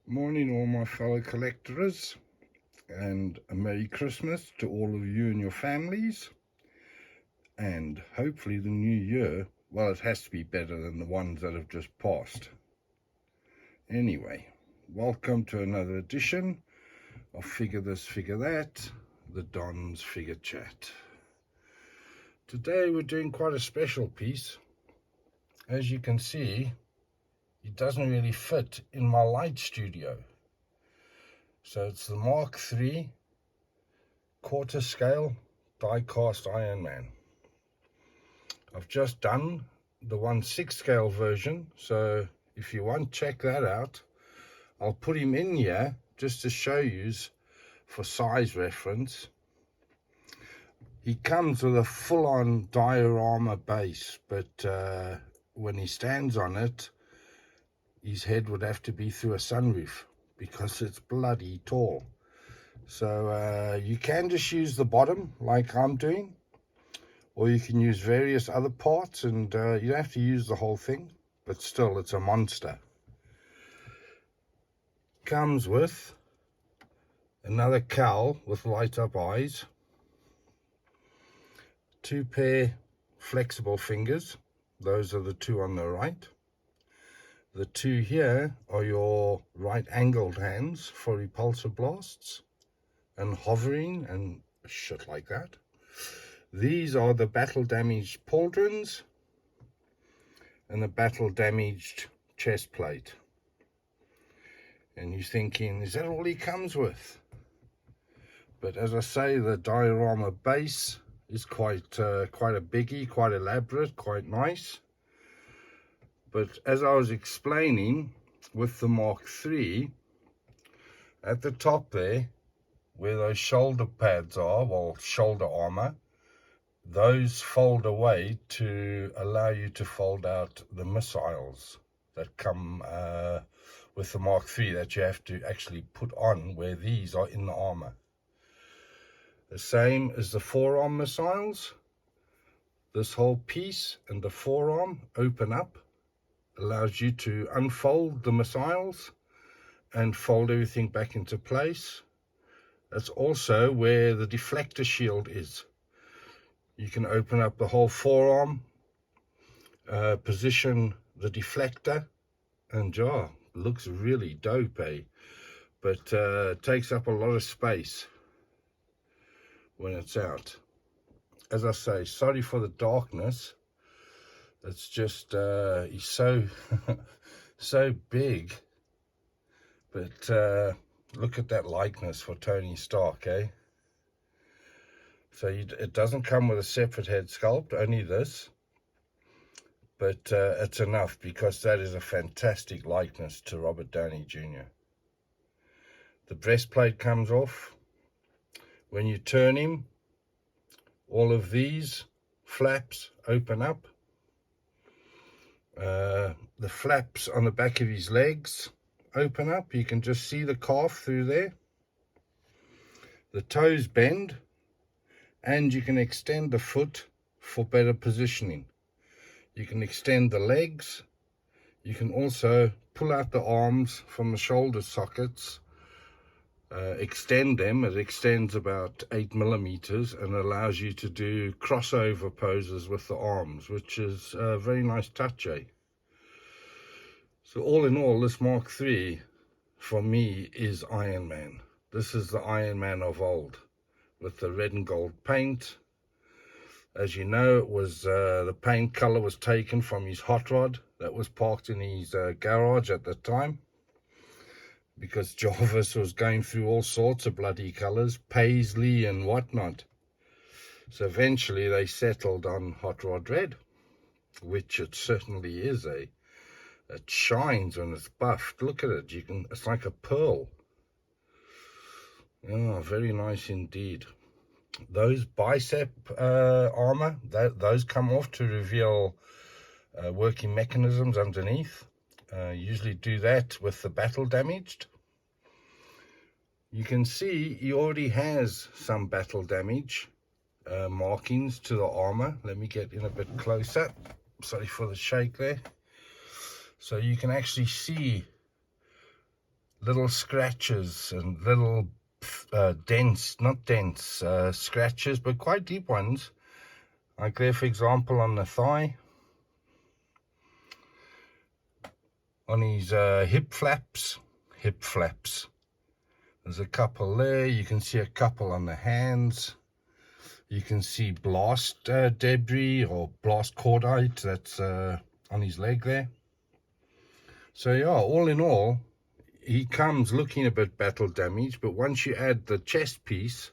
Morning, all my fellow collectors, and a Merry Christmas to all of you and your families, and hopefully the new year, well, it has to be better than the ones that have just passed. Anyway, welcome to another edition of Figure This, Figure That, the Don's Figure Chat. Today we're doing quite a special piece. As you can see, it doesn't really fit in my light studio. So it's the Mark III Quarterscale die-cast IronMan. I've just done the 1/6 scale version, so if you want, check that out. I'll put him in here just to show you for size reference. He comes with a full-on diorama base, but when he stands on it, his head would have to be through a sunroof because it's bloody tall. So you can just use the bottom like I'm doing, or you can use various other parts, and you don't have to use the whole thing, but still it's a monster. Comes with another cowl with light up eyes, 2 pair flexible fingers, those are the 2 on the right. The 2 here are your right angled hands for repulsor blasts and hovering and shit like that. These are the battle damaged pauldrons and the battle damaged chest plate. And you're thinking, is that all he comes with? But as I say, the diorama base is quite a biggie, quite elaborate, quite nice. But as I was explaining with the Mark III, at the top there, where those shoulder pads are, well, shoulder armor, those fold away to allow you to fold out the missiles that come with the Mark III that you have to actually put on, where these are in the armor. The same as the forearm missiles. This whole piece and the forearm open up, allows you to unfold the missiles and fold everything back into place. That's also where the deflector shield is. You can open up the whole forearm, position the deflector, and looks really dope, eh? But it takes up a lot of space when it's out. As I say, sorry for the darkness. It's just he's so so big. But look at that likeness for TonyStark, eh? So it doesn't come with a separate head sculpt, only this. But it's enough, because that is a fantastic likeness to Robert Downey Jr. The breastplate comes off. When you turn him, all of these flaps open up. The flaps on the back of his legs open up. You can just see the calf through there. The toes bend, and you can extend the foot for better positioning. You can extend the legs. You can also pull out the arms from the shoulder sockets, extend them. It extends about 8 millimeters and allows you to do crossover poses with the arms, which is a very nice touch, eh? So all in all, this Mark III for me is IronMan. This is the IronMan of old, with the red and gold paint. As you know, it was the paint color was taken from his hot rod that was parked in his garage at the time, because Jarvis was going through all sorts of bloody colors, paisley and whatnot. So eventually they settled on hot rod red, which it certainly is, eh? It shines when it's buffed. Look at it. It's like a pearl. Oh, very nice indeed. Those bicep armor, those come off to reveal working mechanisms underneath. Usually do that with the battle damaged. You can see he already has some battle damage markings to the armor. Let me get in a bit closer. Sorry for the shake there. So you can actually see little scratches and little not dents, scratches, but quite deep ones. Like there, for example, on the thigh, on his hip flaps. There's a couple there. You can see a couple on the hands. You can see blast debris or blast cordite that's on his leg there. So yeah, all in all, he comes looking a bit battle damaged, but once you add the chest piece,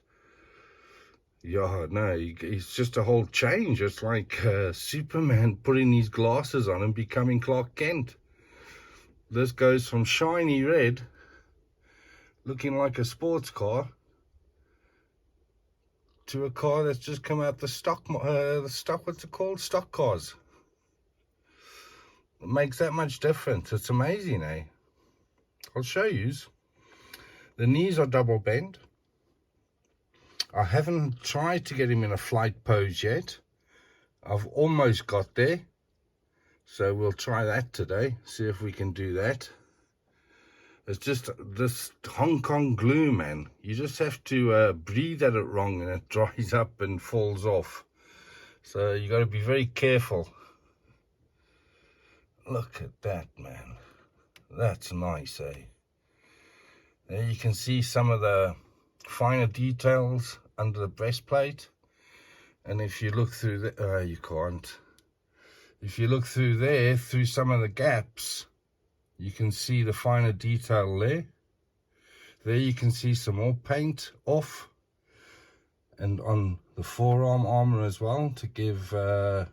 yeah, no, it's just a whole change. It's like Superman putting his glasses on and becoming Clark Kent. This goes from shiny red, looking like a sports car, to a car that's just come out the stock, what's it called? Stock cars. It makes that much difference. It's amazing, eh? I'll show you. The knees are double bent. I haven't tried to get him in a flight pose yet. I've almost got there. So we'll try that today. See if we can do that. It's just this Hong Kong glue, man. You just have to breathe at it wrong and it dries up and falls off. So you got to be very careful. Look at that, man. That's nice, eh? There you can see some of the finer details under the breastplate. And if you look through the, you can't. If you look through there, through some of the gaps, you can see the finer detail there. There you can see some more paint off. And on the forearm armor as well, to give, to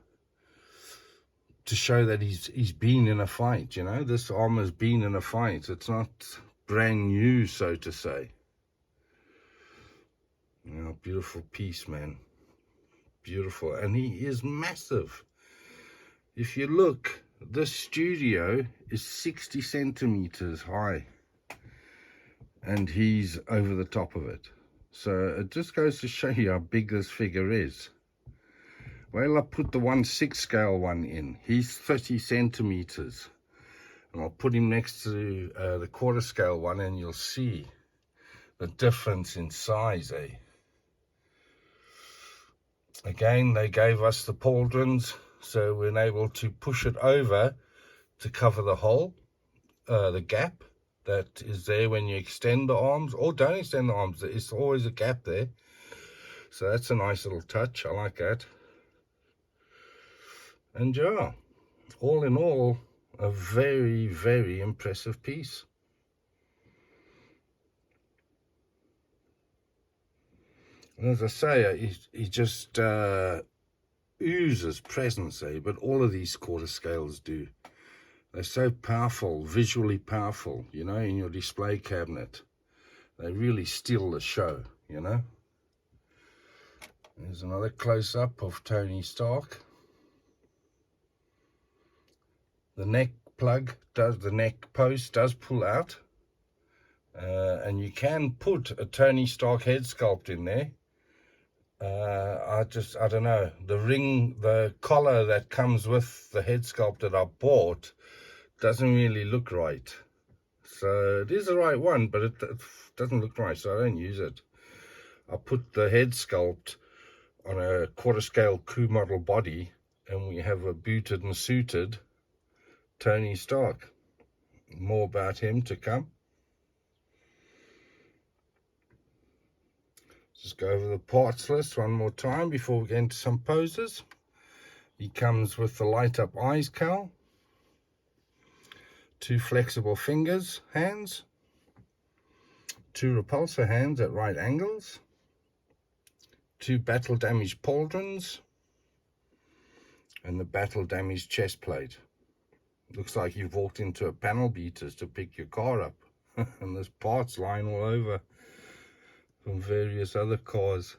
show that he's been in a fight, you know. This armor's been in a fight. It's not brand new, so to say. You know, beautiful piece, man. Beautiful. And he is massive. If you look, this studio is 60 centimeters high. And he's over the top of it. So it just goes to show you how big this figure is. Well, I put the 1/6 scale one in. He's 30 centimeters. And I'll put him next to the Quarterscale one and you'll see the difference in size, eh? Again, they gave us the pauldrons, so we're able to push it over to cover the hole, the gap that is there when you extend the arms, or don't extend the arms. It's always a gap there. So that's a nice little touch. I like that. And yeah, all in all, a very, very impressive piece. And as I say, he just oozes presence, eh? But all of these Quarterscales do. They're so powerful, visually powerful, you know, in your display cabinet. They really steal the show, you know. There's another close-up of TonyStark. The neck plug the neck post does pull out. And you can put a TonyStark head sculpt in there. I don't know, the collar that comes with the head sculpt that I bought doesn't really look right. So it is the right one, but it doesn't look right, so I don't use it. I put the head sculpt on a Quarterscale crew model body, and we have a booted and suited TonyStark. More about him to come. Just go over the parts list one more time before we get into some poses. He comes with the light up eyes cowl, 2 flexible fingers, hands, 2 repulsor hands at right angles, 2 battle damaged pauldrons, and the battle damaged chest plate. Looks like you've walked into a panel beaters to pick your car up. And there's parts lying all over from various other cars.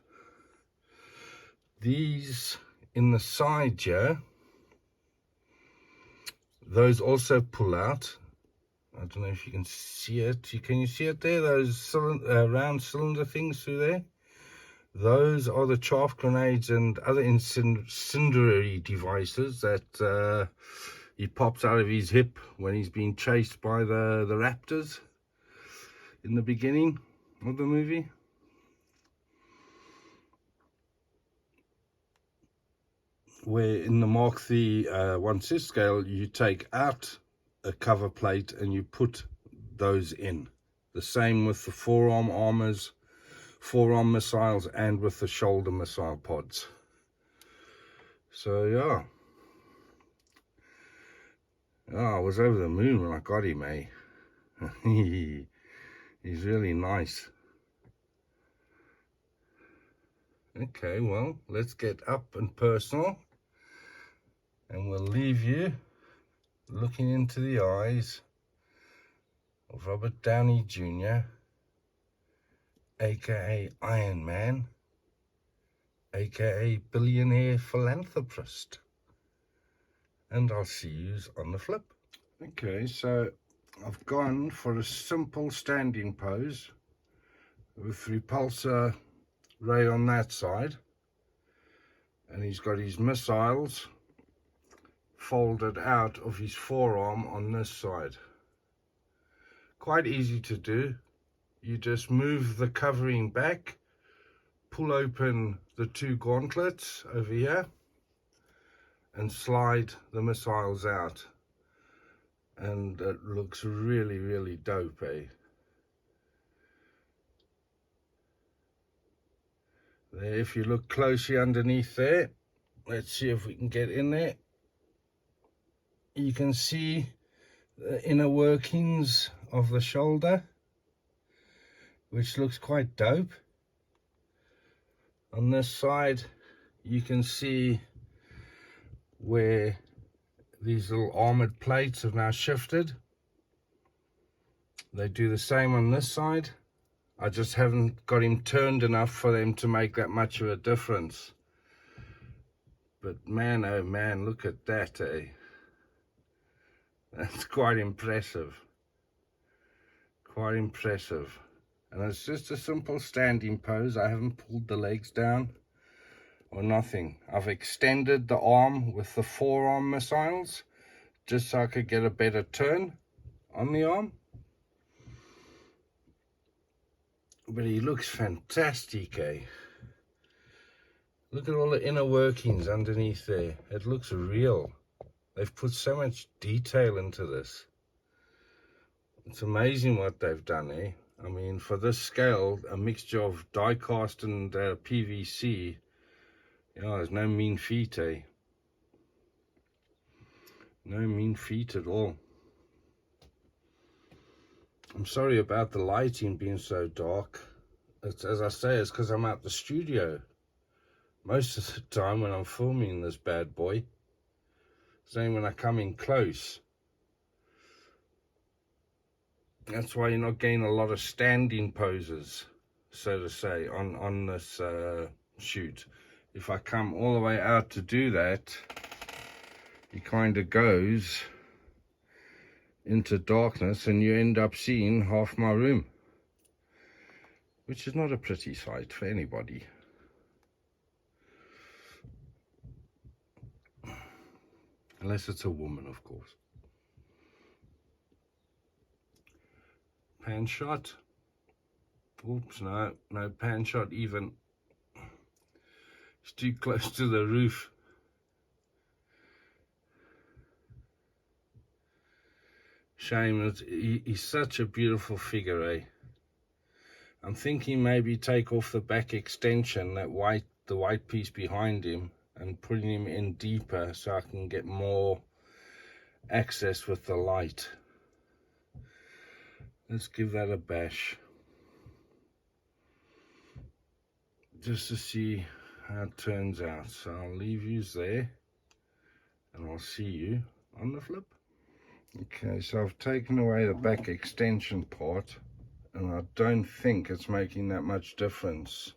These in the side here, those also pull out. I don't know if you can see it. Can you see it there? Those round cylinder things through there? Those are the chaff grenades and other incendiary devices that he pops out of his hip when he's being chased by the raptors. in the beginning of the movie. Where in the Mark III 1/6 scale, you take out a cover plate and you put those in. The same with the forearm armors, forearm missiles, and with the shoulder missile pods. So yeah. Oh, I was over the moon when I got him, eh? He's really nice. Okay, well, let's get up and personal. And we'll leave you looking into the eyes of Robert Downey Jr., aka Iron Man, aka billionaire philanthropist. And I'll see you on the flip. Okay, so I've gone for a simple standing pose with repulsor ray on that side, and he's got his missiles folded out of his forearm on this side. Quite easy to do. You just move the covering back, pull open the two gauntlets over here, and slide the missiles out. And it looks really, really dope, eh? There, if you look closely underneath there, let's see if we can get in there. You can see the inner workings of the shoulder, which looks quite dope. On this side, you can see where these little armored plates have now shifted. They do the same on this side. I just haven't got him turned enough for them to make that much of a difference. But man, oh man, look at that, eh? That's quite impressive. Quite impressive. And it's just a simple standing pose. I haven't pulled the legs down or nothing. I've extended the arm with the forearm missiles just so I could get a better turn on the arm. But he looks fantastic, eh? Look at all the inner workings underneath there. It looks real. They've put so much detail into this. It's amazing what they've done, eh? I mean, for this scale, a mixture of die cast and PVC, there's no mean feat, eh? No mean feat at all. I'm sorry about the lighting being so dark. It's, as I say, it's because I'm at the studio most of the time when I'm filming this bad boy. Same when I come in close. That's why you're not getting a lot of standing poses, so to say, on this shoot. If I come all the way out to do that, he kind of goes into darkness and you end up seeing half my room, which is not a pretty sight for anybody. Unless it's a woman, of course. Pan shot. Oops, no pan shot even. It's too close to the roof. Shame, he's such a beautiful figure, eh? I'm thinking maybe take off the back extension, the white piece behind him, and putting him in deeper so I can get more access with the light. Let's give that a bash, just to see how it turns out. So I'll leave you there, and I'll see you on the flip. Okay, so I've taken away the back extension part, and I don't think it's making that much difference.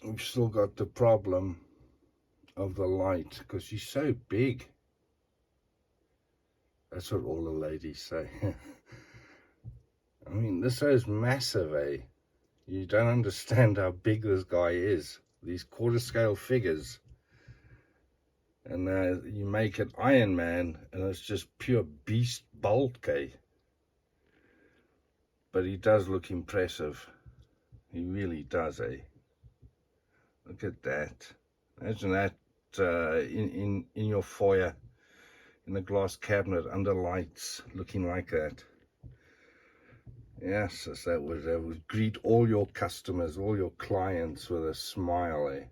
We've still got the problem of the light, because he's so big. That's what all the ladies say. I mean, this is massive, eh? You don't understand how big this guy is. These quarter scale figures. And you make it Iron Man, and it's just pure beast bulk, eh? but he does look impressive. He really does, eh? Look at that. Imagine that in your foyer, in a glass cabinet under lights, looking like that. Yes, that would greet all your customers, all your clients with a smile, eh?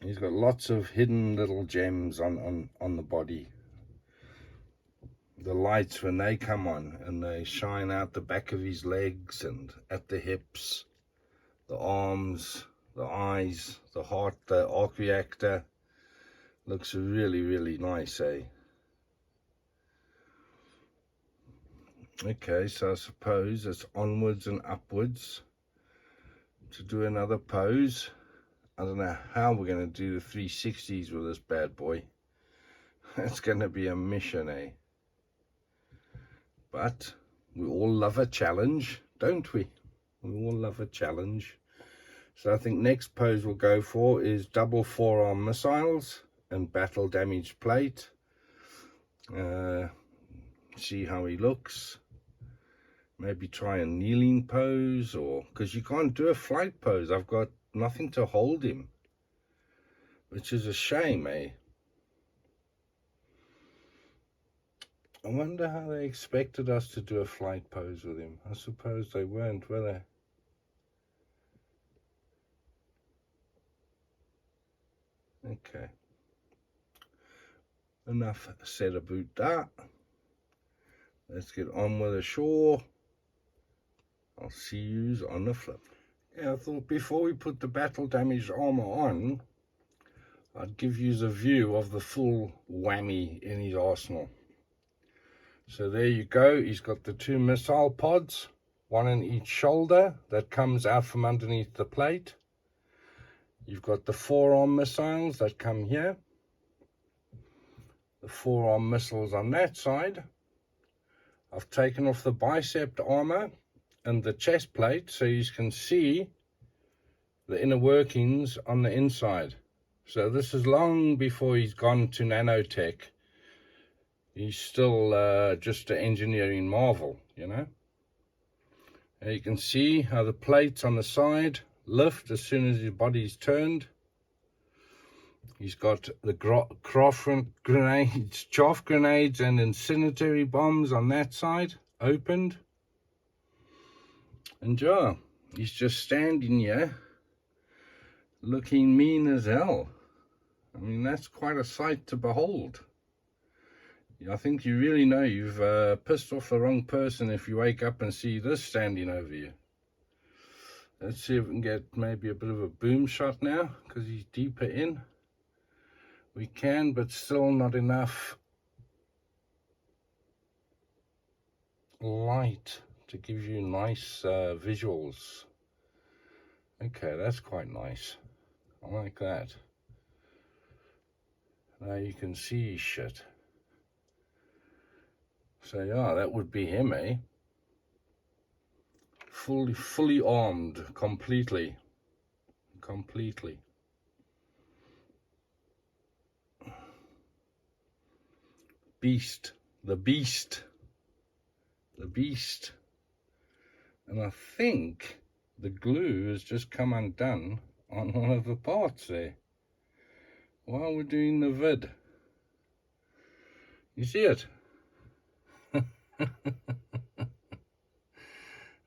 He's got lots of hidden little gems on the body. The lights, when they come on and they shine out the back of his legs and at the hips, the arms, the eyes, the heart, the arc reactor, looks really, really nice, eh? Okay, so I suppose it's onwards and upwards to do another pose. I don't know how we're going to do the 360s with this bad boy. It's going to be a mission, eh? But we all love a challenge, don't we? We all love a challenge. So I think next pose we'll go for is double forearm missiles and battle damaged plate. See how he looks. Maybe try a kneeling pose, or because you can't do a flight pose. I've got nothing to hold him, which is a shame, eh? I wonder how they expected us to do a flight pose with him. I suppose they weren't, were they? Okay. Enough said about that. Let's get on with the show. I'll see yous on the flip. Yeah, I thought before we put the battle damaged armor on, I'd give yous a view of the full whammy in his arsenal. So there you go. He's got the 2 missile pods, one in each shoulder that comes out from underneath the plate. You've got the forearm missiles that come here. The forearm missiles on that side. I've taken off the bicep armor and the chest plate so you can see the inner workings on the inside. So this is long before he's gone to nanotech. He's still just an engineering marvel, you know. And you can see how the plates on the side lift as soon as his body's turned. He's got the chaff grenades and incendiary bombs on that side, opened. And yeah, he's just standing here, looking mean as hell. I mean, that's quite a sight to behold. I think you really know you've pissed off the wrong person if you wake up and see this standing over you. Let's see if we can get maybe a bit of a boom shot now, because he's deeper in. We can, but still not enough light to give you nice visuals. Okay, that's quite nice. I like that. Now you can see shit. So yeah, that would be him, eh? Fully armed, completely. Beast, the beast. And I think the glue has just come undone on one of the parts there while we're doing the vid. You see it?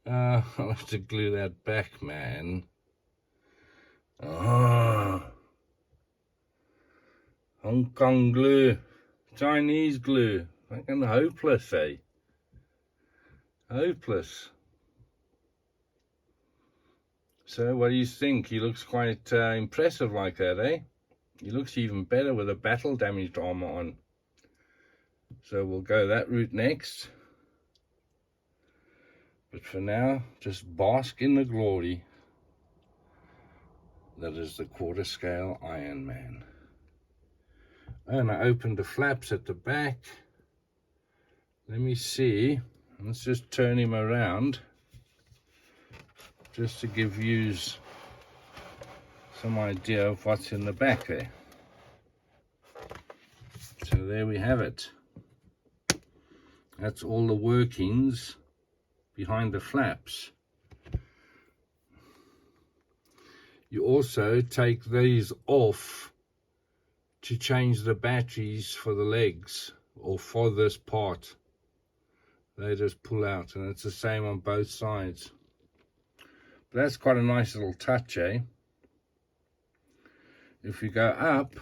I'll have to glue that back, man. Hong Kong glue, Chinese glue, fucking hopeless, eh? Hopeless. So what do you think? He looks quite impressive like that, eh? He looks even better with a battle damaged armor on. So we'll go that route next. But for now, just bask in the glory that is the Quarterscale IronMan. And I opened the flaps at the back. Let me see. Let's just turn him around just to give you some idea of what's in the back there. So there we have it. That's all the workings behind the flaps. You also take these off to change the batteries for the legs, or for this part. They just pull out, and it's the same on both sides. But that's quite a nice little touch, eh? If you go up,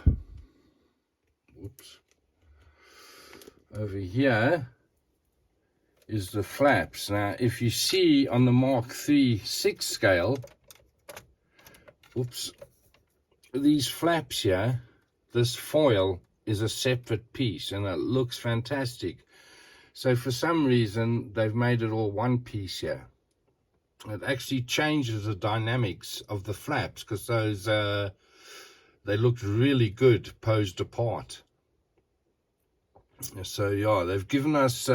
whoops, over here is the flaps. Now, if you see on the Mark III 6 scale, whoops, these flaps here, this foil is a separate piece, and it looks fantastic. So for some reason, they've made it all one piece here. It actually changes the dynamics of the flaps, because those, they looked really good posed apart. So yeah, they've given us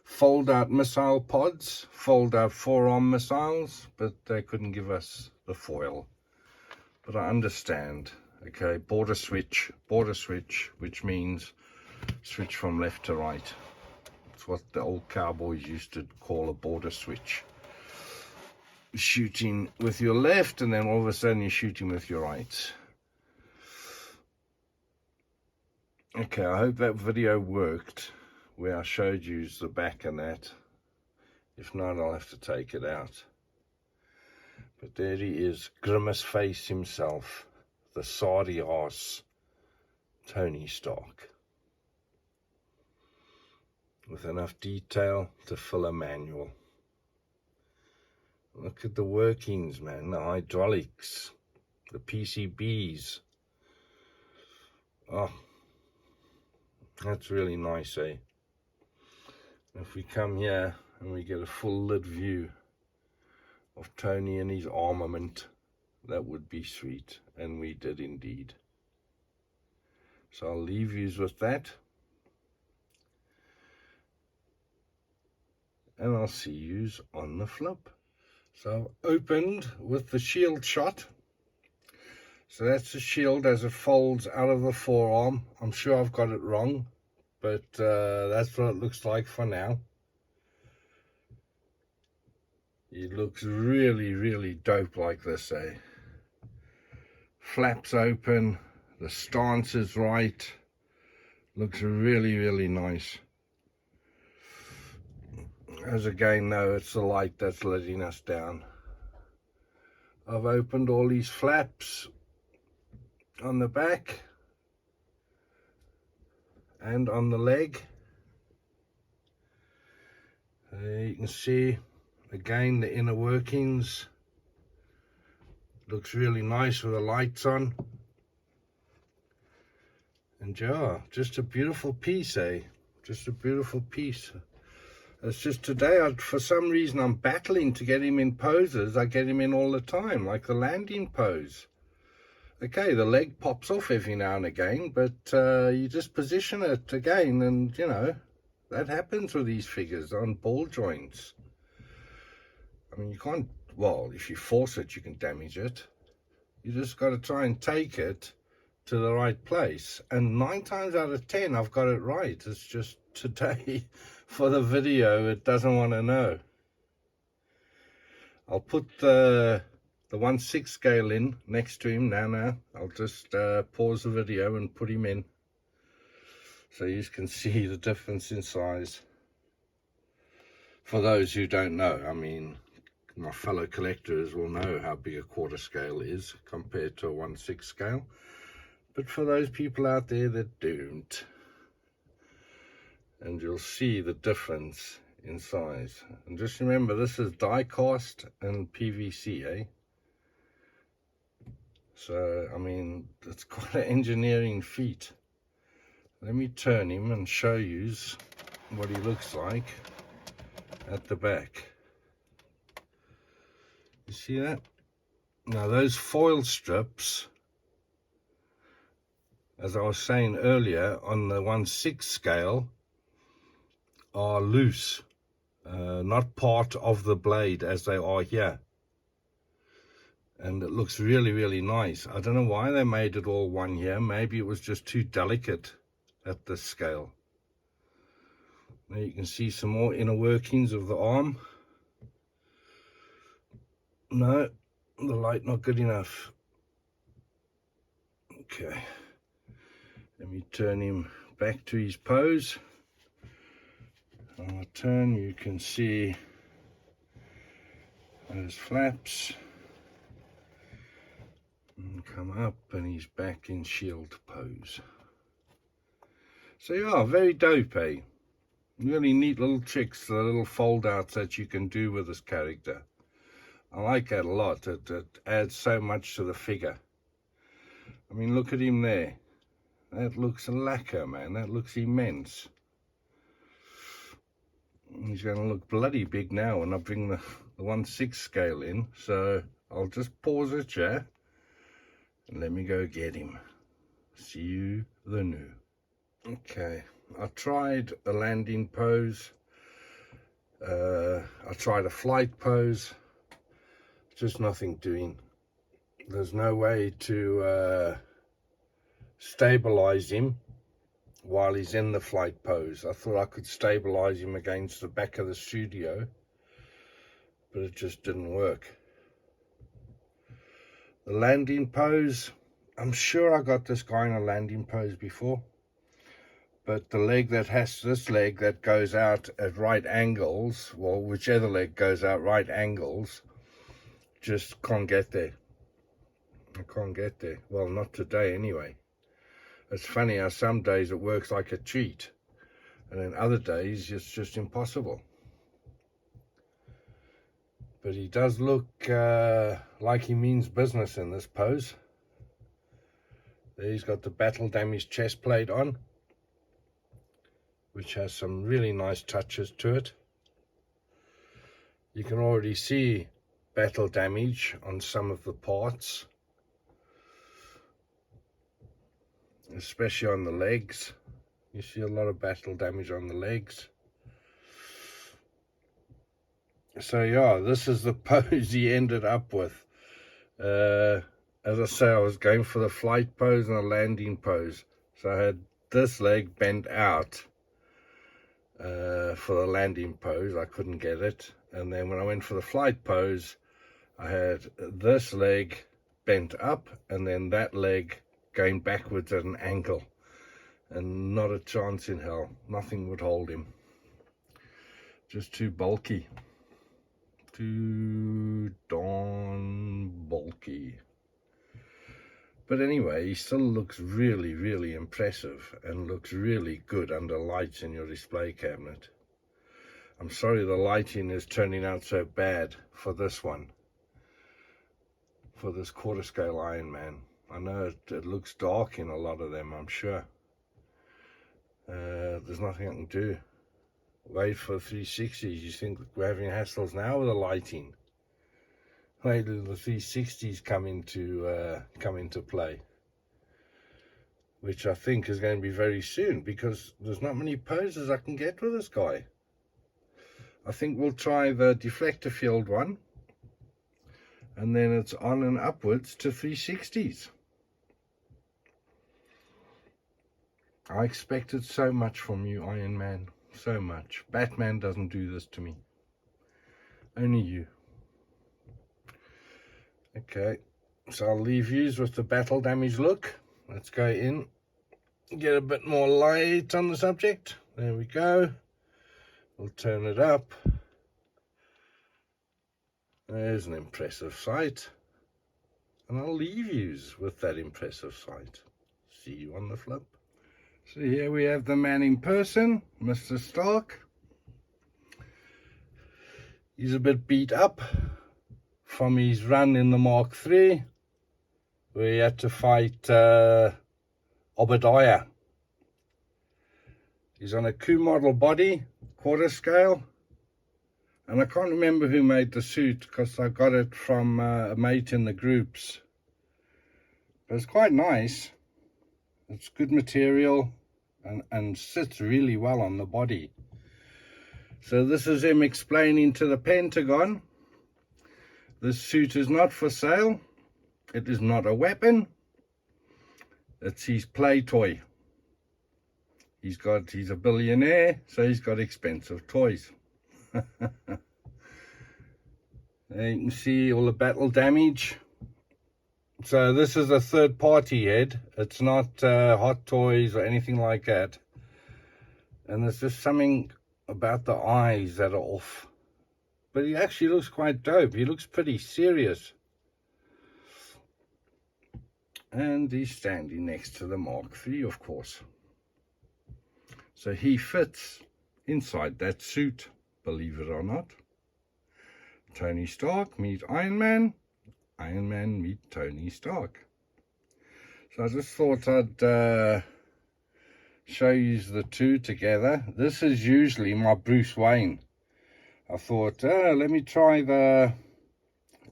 fold-out missile pods, fold-out forearm missiles, but they couldn't give us the foil. But I understand. Okay, border switch, which means switch from left to right. It's what the old cowboys used to call a border switch. Shooting with your left, and then all of a sudden you're shooting with your right. Okay, I hope that video worked, where I showed you the back and that. If not, I'll have to take it out. But there he is, grimace face himself, the sardy ass Tony Stark, with enough detail to fill a manual. Look at the workings, man, the hydraulics, the PCBs. Oh, that's really nice, eh? If we come here and we get a full lit view of Tony and his armament, that would be sweet, and we did indeed. So I'll leave you with that, and I'll see you on the flip. So I've opened with the shield shot. So that's the shield as it folds out of the forearm. I'm sure I've got it wrong, but that's what it looks like for now. It looks really, really dope like this, eh? Flaps open, the stance is right. Looks really, really nice. As again, though, it's the light that's letting us down. I've opened all these flaps on the back and on the leg. You can see again the inner workings. Looks really nice with the lights on. And yeah, just a beautiful piece, eh? Just a beautiful piece. It's just today, for some reason, I'm battling to get him in poses. I get him in all the time, like the landing pose. Okay, the leg pops off every now and again, but you just position it again, and, you know, that happens with these figures on ball joints. I mean, you can't, well, if you force it, you can damage it. You just got to try and take it to the right place. And 9 times out of 10, I've got it right. It's just today, for the video, it doesn't want to know. I'll put the 1/6 scale in next to him now. I'll just pause the video and put him in, so you can see the difference in size. For those who don't know, I mean, my fellow collectors will know how big a Quarterscale is compared to a 1/6 scale. But for those people out there that don't, and you'll see the difference in size. And just remember, this is die cast and PVC, eh? So, I mean, it's quite an engineering feat. Let me turn him and show you what he looks like at the back. You see that? Now, those foil strips, as I was saying earlier, on the 1/6 scale, are loose, not part of the blade as they are here. And it looks really, really nice. I don't know why they made it all one here. Maybe it was just too delicate at this scale. Now you can see some more inner workings of the arm. No, the light not good enough. Okay, let me turn him back to his pose. On the turn you can see those flaps and come up, and he's back in shield pose. So yeah, very dope, eh? Really neat little tricks, the little fold outs that you can do with this character. I like that a lot. It adds so much to the figure. I mean, look at him there. That looks lacquer, man. That looks immense. He's going to look bloody big now when I bring the 1/6 scale in. So I'll just pause it, yeah? And let me go get him. See you the new. Okay, I tried a landing pose. I tried a flight pose. Just nothing doing. There's no way to stabilize him while he's in the flight pose. I thought I could stabilize him against the back of the studio, but it just didn't work. The landing pose, I'm sure I got this guy in a landing pose before, but the leg that has this leg that goes out at right angles, well, whichever leg goes out right angles, just can't get there. I can't get there. Well, not today anyway. It's funny how some days it works like a treat, and then other days it's just impossible. But he does look like he means business in this pose. There he's got the battle damaged chest plate on, which has some really nice touches to it. You can already see battle damage on some of the parts, especially on the legs. You see a lot of battle damage on the legs. So yeah, this is the pose he ended up with. As I say, I was going for the flight pose and a landing pose. So I had this leg bent out for the landing pose. I couldn't get it. And then when I went for the flight pose, I had this leg bent up and then that leg going backwards at an angle, and not a chance in hell. Nothing would hold him. Just too bulky. Too darn bulky. But anyway, he still looks really, really impressive and looks really good under lights in your display cabinet. I'm sorry the lighting is turning out so bad for this one. For this Quarterscale IronMan. I know it looks dark in a lot of them, I'm sure. There's nothing I can do. Wait for 360s. You think we're having hassles now with the lighting? Wait till the 360s come into play, which I think is going to be very soon, because there's not many poses I can get with this guy. I think we'll try the deflector field one, and then it's on and upwards to 360s. I expected so much from you, Iron Man. So much. Batman doesn't do this to me. Only you. Okay, so I'll leave you with the battle damage look. Let's go in, get a bit more light on the subject. There we go. We'll turn it up. There's an impressive sight. And I'll leave you with that impressive sight. See you on the flip. So here we have the man in person, Mr. Stark. He's a bit beat up from his run in the Mark III, where he had to fight Obadiah. He's on a Q model body, Quarterscale, and I can't remember who made the suit because I got it from a mate in the groups. But it's quite nice. It's good material and sits really well on the body. So this is him explaining to the Pentagon, this suit is not for sale. It is not a weapon. It's his play toy. He's a billionaire, so he's got expensive toys. There you can see all the battle damage. So this is a third-party head. It's not Hot Toys or anything like that. And there's just something about the eyes that are off. But he actually looks quite dope. He looks pretty serious. And he's standing next to the Mark III, of course. So he fits inside that suit, believe it or not. Tony Stark meet Iron Man. Iron Man meet Tony Stark. So I just thought I'd show you the two together. This is usually my Bruce Wayne. I thought, let me try the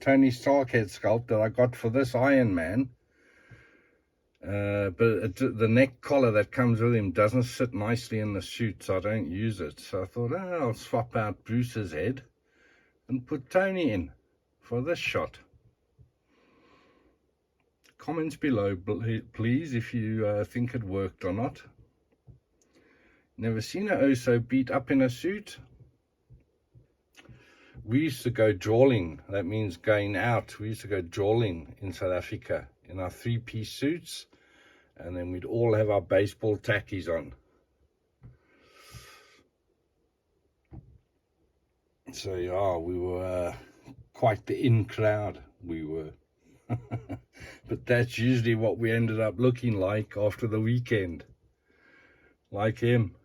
Tony Stark head sculpt that I got for this Iron Man. But the neck collar that comes with him doesn't sit nicely in the suit, so I don't use it. So I thought, I'll swap out Bruce's head and put Tony in for this shot. Comments below, please, if you think it worked or not. Never seen a Oso beat up in a suit? We used to go drawling. That means going out. We used to go drawling in South Africa in our three-piece suits, and then we'd all have our baseball tackies on. So yeah, we were quite the in crowd, we were. But that's usually what we ended up looking like after the weekend. Like him.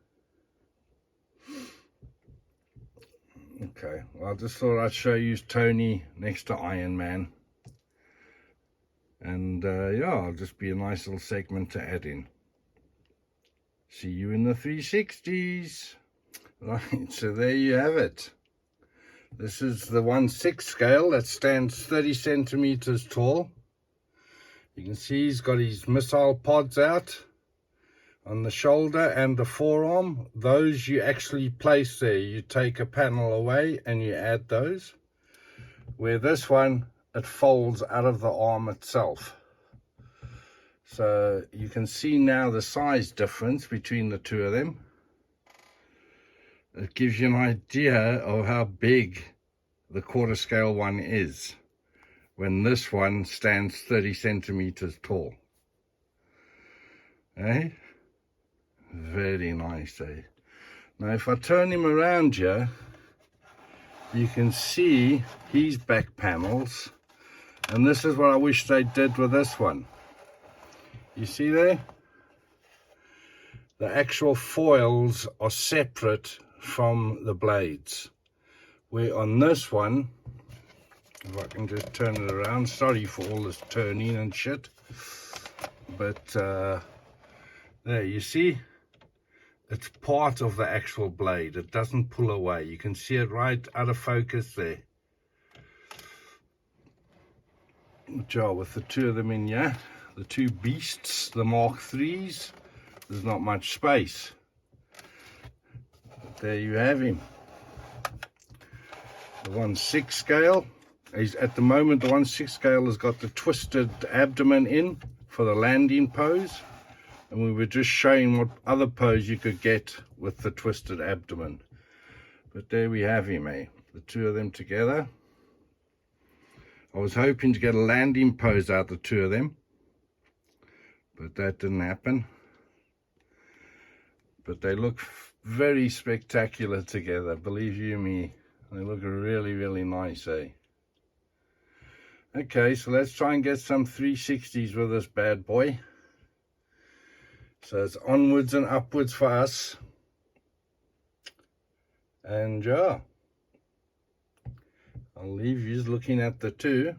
Okay, well, I just thought I'd show you Tony next to Iron Man. And yeah, it'll just be a nice little segment to add in. See you in the 360s. Right, so there you have it. This is the 1/6 scale that stands 30 centimeters tall. You can see he's got his missile pods out on the shoulder and the forearm. Those you actually place there. You take a panel away and you add those. Where this one, it folds out of the arm itself. So you can see now the size difference between the two of them. It gives you an idea of how big the Quarterscale one is when this one stands 30 centimeters tall. Eh? Very nice, eh? Now if I turn him around here, you can see his back panels, and this is what I wish they did with this one. You see there? The actual foils are separate from the blades. Where on this one, if I can just turn it around, sorry for all this turning and shit, but there you see, it's part of the actual blade. It doesn't pull away. You can see it right out of focus there. Good job with the two of them in here. The two beasts, the Mark IIIs. There's not much space. But there you have him. The 1/6 scale. At the moment, the 1/6 scale has got the twisted abdomen in for the landing pose. And we were just showing what other pose you could get with the twisted abdomen. But there we have him, eh? The two of them together. I was hoping to get a landing pose out of the two of them, but that didn't happen. But they look very spectacular together, believe you me. They look really, really nice, eh? Okay, so let's try and get some 360s with this bad boy. So it's onwards and upwards for us. And yeah, I'll leave you looking at the two.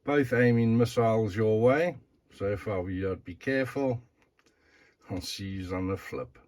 Both aiming missiles your way. So if I were you, I'd be careful. I'll see you on the flip.